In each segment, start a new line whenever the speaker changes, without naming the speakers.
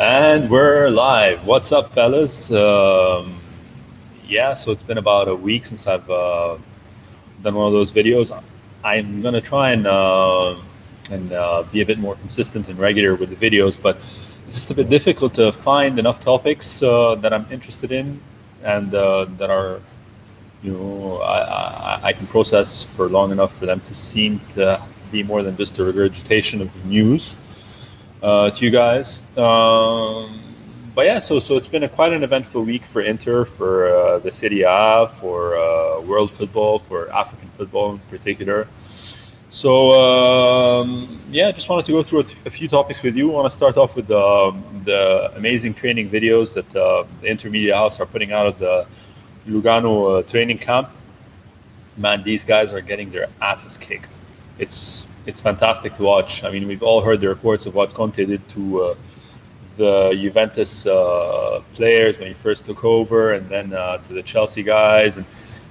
And we're live. What's up, fellas? So it's been about a week since I've done one of those videos. I'm gonna try and be a bit more consistent and regular with the videos, but it's just a bit difficult to find enough topics that I'm interested in and that are, I can process for long enough for them to seem to be more than just a regurgitation of news to you guys. But yeah, so it's been quite an eventful week for Inter, for the Serie A, for world football, for African football in particular. So yeah, just wanted to go through a few topics with you. I want to start off with the amazing training videos that the Inter Media House are putting out of the Lugano training camp. Man, these guys are getting their asses kicked. It's fantastic to watch. I mean, we've all heard the reports of what Conte did to the Juventus players when he first took over, and then to the Chelsea guys, and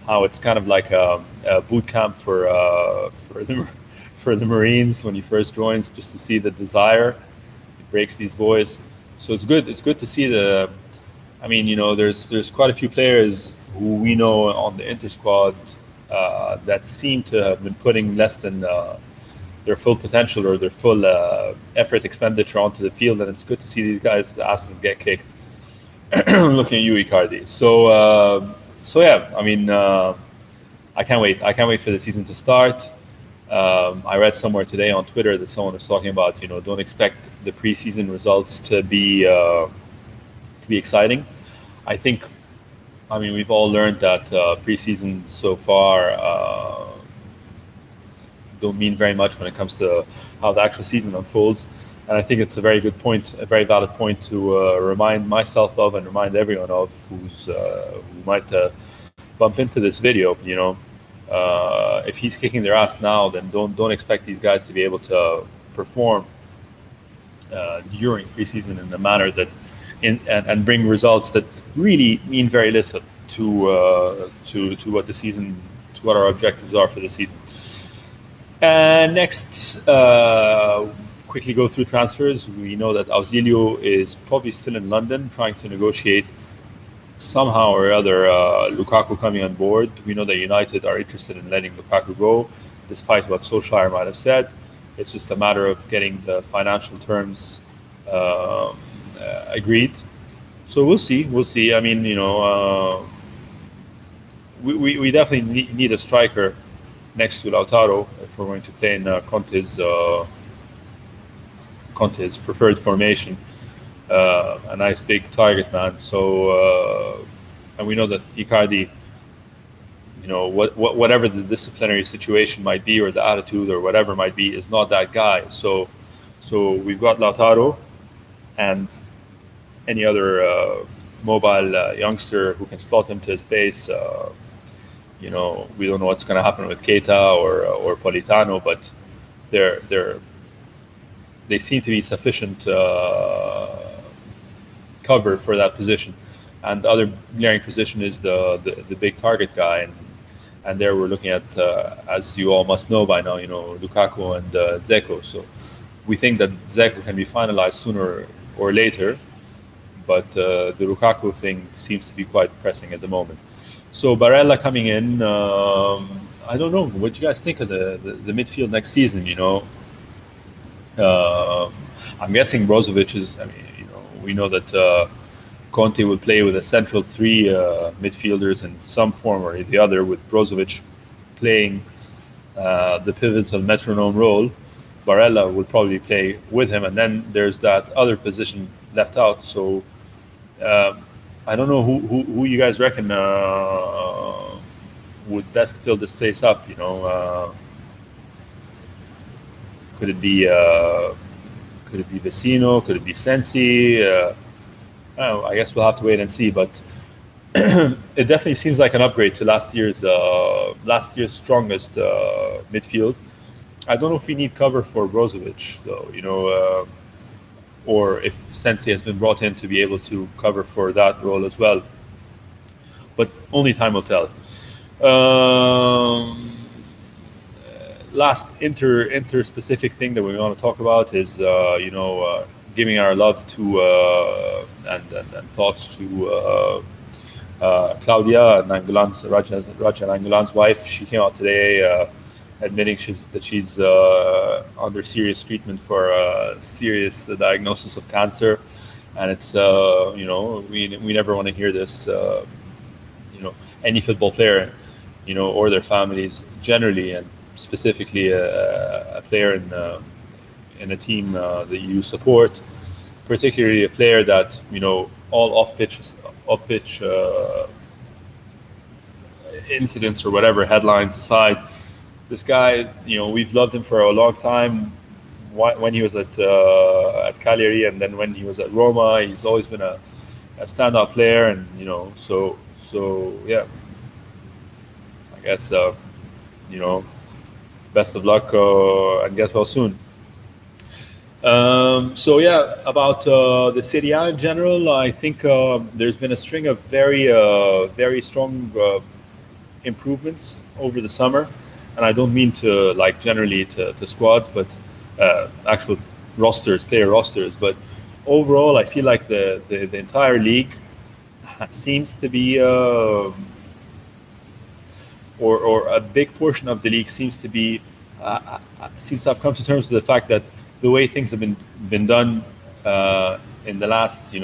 how it's kind of like a boot camp for the Marines when he first joins, just to see the desire. It breaks these boys. So it's good. It's good to see the. I mean, there's quite a few players who we know on the Inter squad that seem to have been putting less than their full potential or their full effort expenditure onto the field, and it's good to see these guys' asses get kicked. Looking at you, Icardi. So yeah, I mean, I can't wait. I can't wait for the season to start. I read somewhere today on Twitter that someone was talking about, don't expect the preseason results to be exciting. I mean, we've all learned that preseasons so far don't mean very much when it comes to how the actual season unfolds. And I think it's a very good point, a very valid point to remind myself of and remind everyone of who might bump into this video. If he's kicking their ass now, then don't expect these guys to be able to perform during preseason in a manner that and bring results that really mean very little to what the season, to what our objectives are for the season. And next, quickly go through transfers. We know that Auxilio is probably still in London trying to negotiate somehow or other Lukaku coming on board. We know that United are interested in letting Lukaku go, despite what Solskjaer might have said. It's just a matter of getting the financial terms agreed. So we'll see. We'll see. I mean, we definitely need a striker next to Lautaro if we're going to play in Conte's preferred formation. A nice big target man. So and we know that Icardi, whatever the disciplinary situation might be or the attitude or whatever might be, is not that guy. So we've got Lautaro and any other mobile youngster who can slot him to his pace. We don't know what's going to happen with Keita or Politano, but they seem to be sufficient cover for that position. And the other glaring position is the big target guy, and there we're looking at, as you all must know by now, Lukaku and Dzeko. So we think that Dzeko can be finalized sooner or later, but the Lukaku thing seems to be quite pressing at the moment. So Barella coming in, I don't know. What do you guys think of the midfield next season? I'm guessing Brozovic is. I mean, we know that Conte will play with a central three midfielders in some form or the other, with Brozovic playing the pivotal metronome role. Barella will probably play with him, and then there's that other position left out. So I don't know who you guys reckon would best fill this place up. Could it be Vecino? Could it be Sensi? I don't know. I guess we'll have to wait and see. But it definitely seems like an upgrade to last year's strongest midfield. I don't know if we need cover for Brozovic, though. Or if Sensi has been brought in to be able to cover for that role as well. But only time will tell. Last inter specific thing that we want to talk about is giving our love to and thoughts to Claudia Nangolan's, Raja Nangolan's wife. She came out today admitting that she's under serious treatment for a serious diagnosis of cancer, and it's we never want to hear this. Any football player, or their families generally, and specifically a player in a team that you support, particularly a player that all off pitch incidents or whatever, headlines aside, this guy, we've loved him for a long time. When he was at Cagliari, and then when he was at Roma, he's always been a standout player, and so yeah. I guess best of luck and get well soon. So yeah, about the Serie A in general, I think there's been a string of very strong improvements over the summer, and I don't mean to generally to squads, but actual player rosters. But overall, I feel like the entire league seems to be, or a big portion of the league seems to have come to terms with the fact that the way things have been done in the last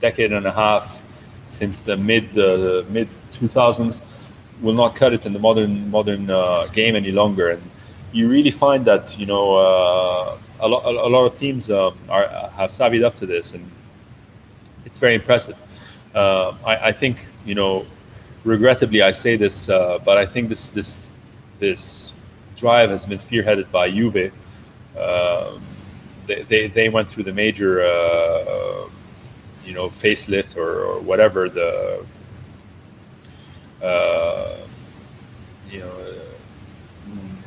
decade and a half, since the mid 2000s, will not cut it in the modern game any longer. And you really find that a lot of teams have savvied up to this, and it's very impressive. I think regrettably I say this, but I think this drive has been spearheaded by Juve. They went through the major facelift or whatever, the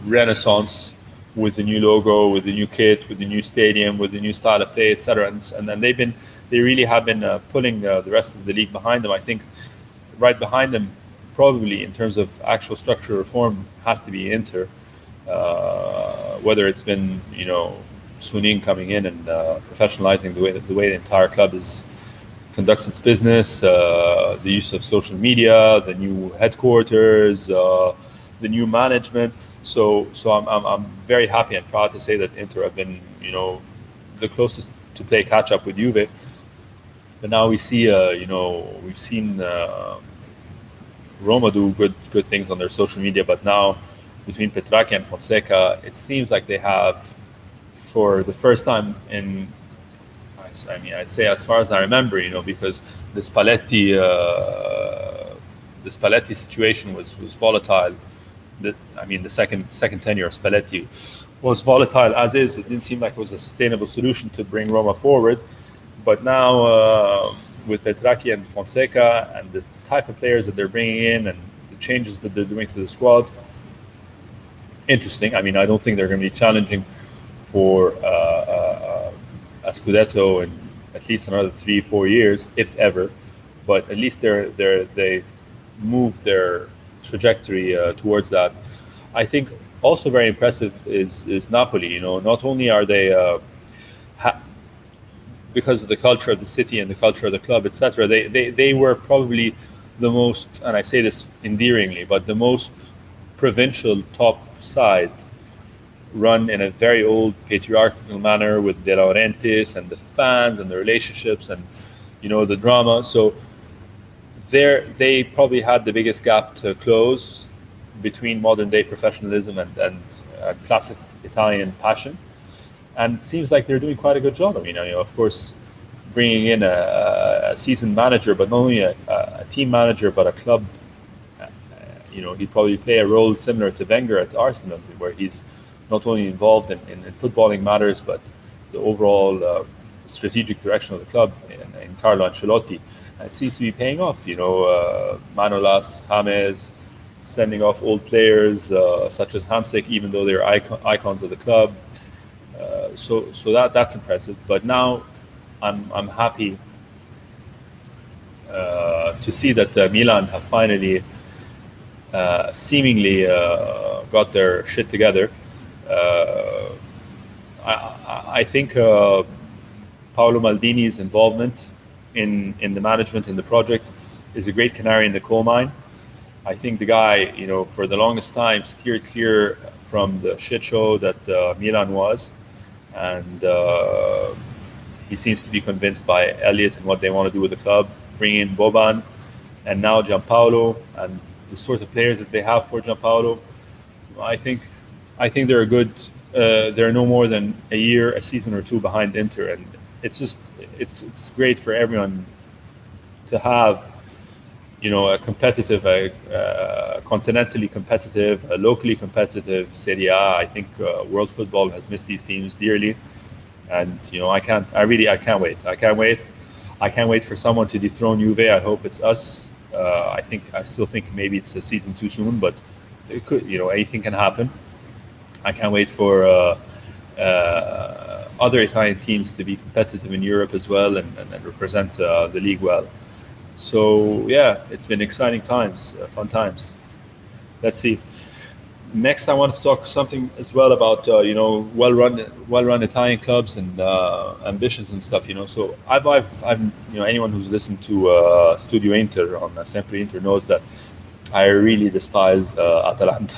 renaissance, with the new logo, with the new kit, with the new stadium, with the new style of play, etc. And then they really have been pulling the rest of the league behind them. I think right behind them, probably in terms of actual structural reform, has to be Inter. Whether it's been Sunin coming in and professionalizing the way the entire club conducts its business, the use of social media, the new headquarters, the new management. So I'm very happy and proud to say that Inter have been the closest to play catch up with Juve. But now we see we've seen Roma do good things on their social media, but now between Petracchi and Fonseca, it seems like they have, for the first time in, I'd say as far as I remember, because the Spalletti situation was volatile. The second tenure of Spalletti was volatile as is. It didn't seem like it was a sustainable solution to bring Roma forward. But now with Petracchi and Fonseca and the type of players that they're bringing in and the changes that they're doing to the squad, interesting. I don't think they're going to be challenging for a Scudetto in at least another 3-4 years, if ever. But at least they moved their trajectory towards that. I think also very impressive is Napoli. Not only are they because of the culture of the city and the culture of the club, etc. They were probably the most, and I say this endearingly, but the most provincial top side, run in a very old patriarchal manner with De Laurentiis and the fans and the relationships and the drama. So they probably had the biggest gap to close between modern day professionalism and classic Italian passion. And it seems like they're doing quite a good job. Of course, bringing in a seasoned manager, but not only a team manager, but a club. He'd probably play a role similar to Wenger at Arsenal, where he's not only involved in footballing matters, but the overall strategic direction of the club in Carlo Ancelotti. And it seems to be paying off. Manolas, James, sending off old players such as Hamsik, even though they're icons of the club. So that's impressive. But now I'm happy to see that Milan have finally seemingly got their shit together. I think Paolo Maldini's involvement in the management in the project is a great canary in the coal mine. I think the guy, for the longest time steered clear from the shit show that Milan was, and he seems to be convinced by Elliott and what they want to do with the club. Bring in Boban, and now Gianpaolo, and the sort of players that they have for Gianpaolo. I think they're a good. They're no more than a season or two behind Inter, and it's great for everyone to have, a competitive, continentally competitive, locally competitive Serie A. I think world football has missed these teams dearly, and I can't wait. I can't wait for someone to dethrone Juve. I hope it's us. I still think maybe it's a season too soon, but it could. Anything can happen. I can't wait for other Italian teams to be competitive in Europe as well and represent the league well. So yeah, it's been exciting times, fun times. Let's see. Next, I wanted to talk something as well about well-run Italian clubs and ambitions and stuff. So I've anyone who's listened to Studio Inter on Sempre Inter knows that I really despise Atalanta,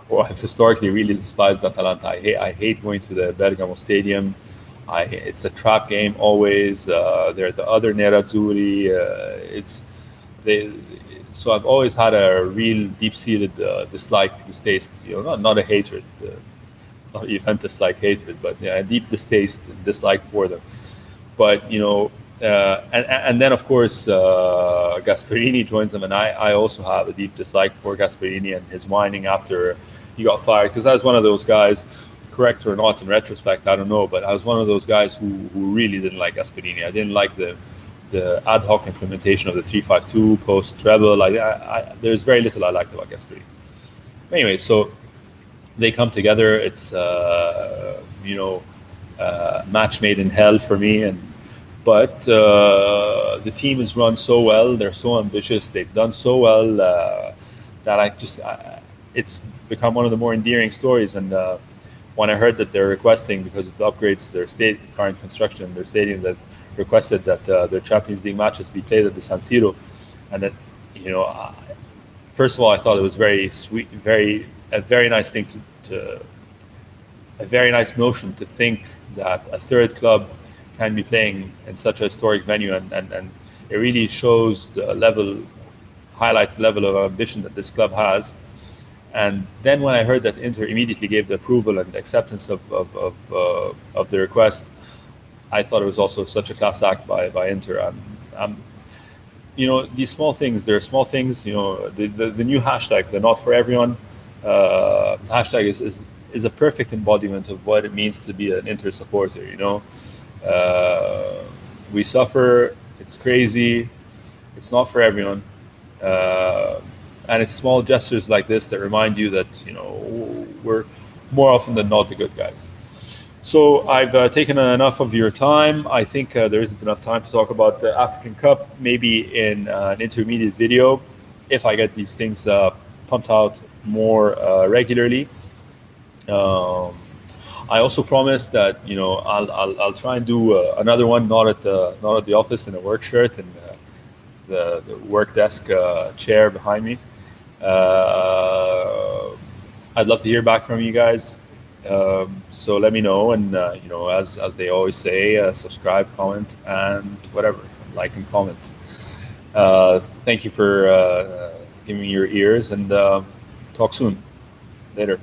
or I've historically really despised Atalanta. I hate going to the Bergamo Stadium. It's a trap game always. They're the other Nerazzurri. So I've always had a real deep-seated dislike, distaste. Not a hatred, not Juventus-like hatred, but a deep distaste and dislike for them. But and then of course Gasperini joins them, and I also have a deep dislike for Gasperini and his whining after he got fired, because I was one of those guys. Correct or not in retrospect, I don't know, but I was one of those guys who really didn't like Gasperini. I didn't like the ad hoc implementation of the 3-5-2 post treble. There's very little I liked about Gasperini. Anyway, so they come together. It's match made in hell for me, but the team is run so well. They're so ambitious. They've done so well that it's become one of the more endearing stories. And when I heard that they're requesting, because of the upgrades to their current construction, their stadium, that requested that their Champions League matches be played at the San Siro, and that first of all, I thought it was very sweet, a very nice thing a very nice notion to think that a third club can be playing in such a historic venue, and it really shows highlights the level of ambition that this club has. And then when I heard that Inter immediately gave the approval and acceptance of the request, I thought it was also such a class act by Inter. These small things, there are small things. The new hashtag, the Not For Everyone hashtag, is a perfect embodiment of what it means to be an Inter supporter. We suffer. It's crazy. It's not for everyone. And it's small gestures like this that remind you that we're more often than not the good guys. So I've taken enough of your time. I think there isn't enough time to talk about the African Cup. Maybe in an intermediate video, if I get these things pumped out more regularly. I also promise that I'll try and do another one, not at the office in a work shirt and the work desk chair behind me. I'd love to hear back from you guys. So let me know, and as they always say, subscribe, comment, and whatever, like and comment. Thank you for giving me your ears, and talk soon. Later.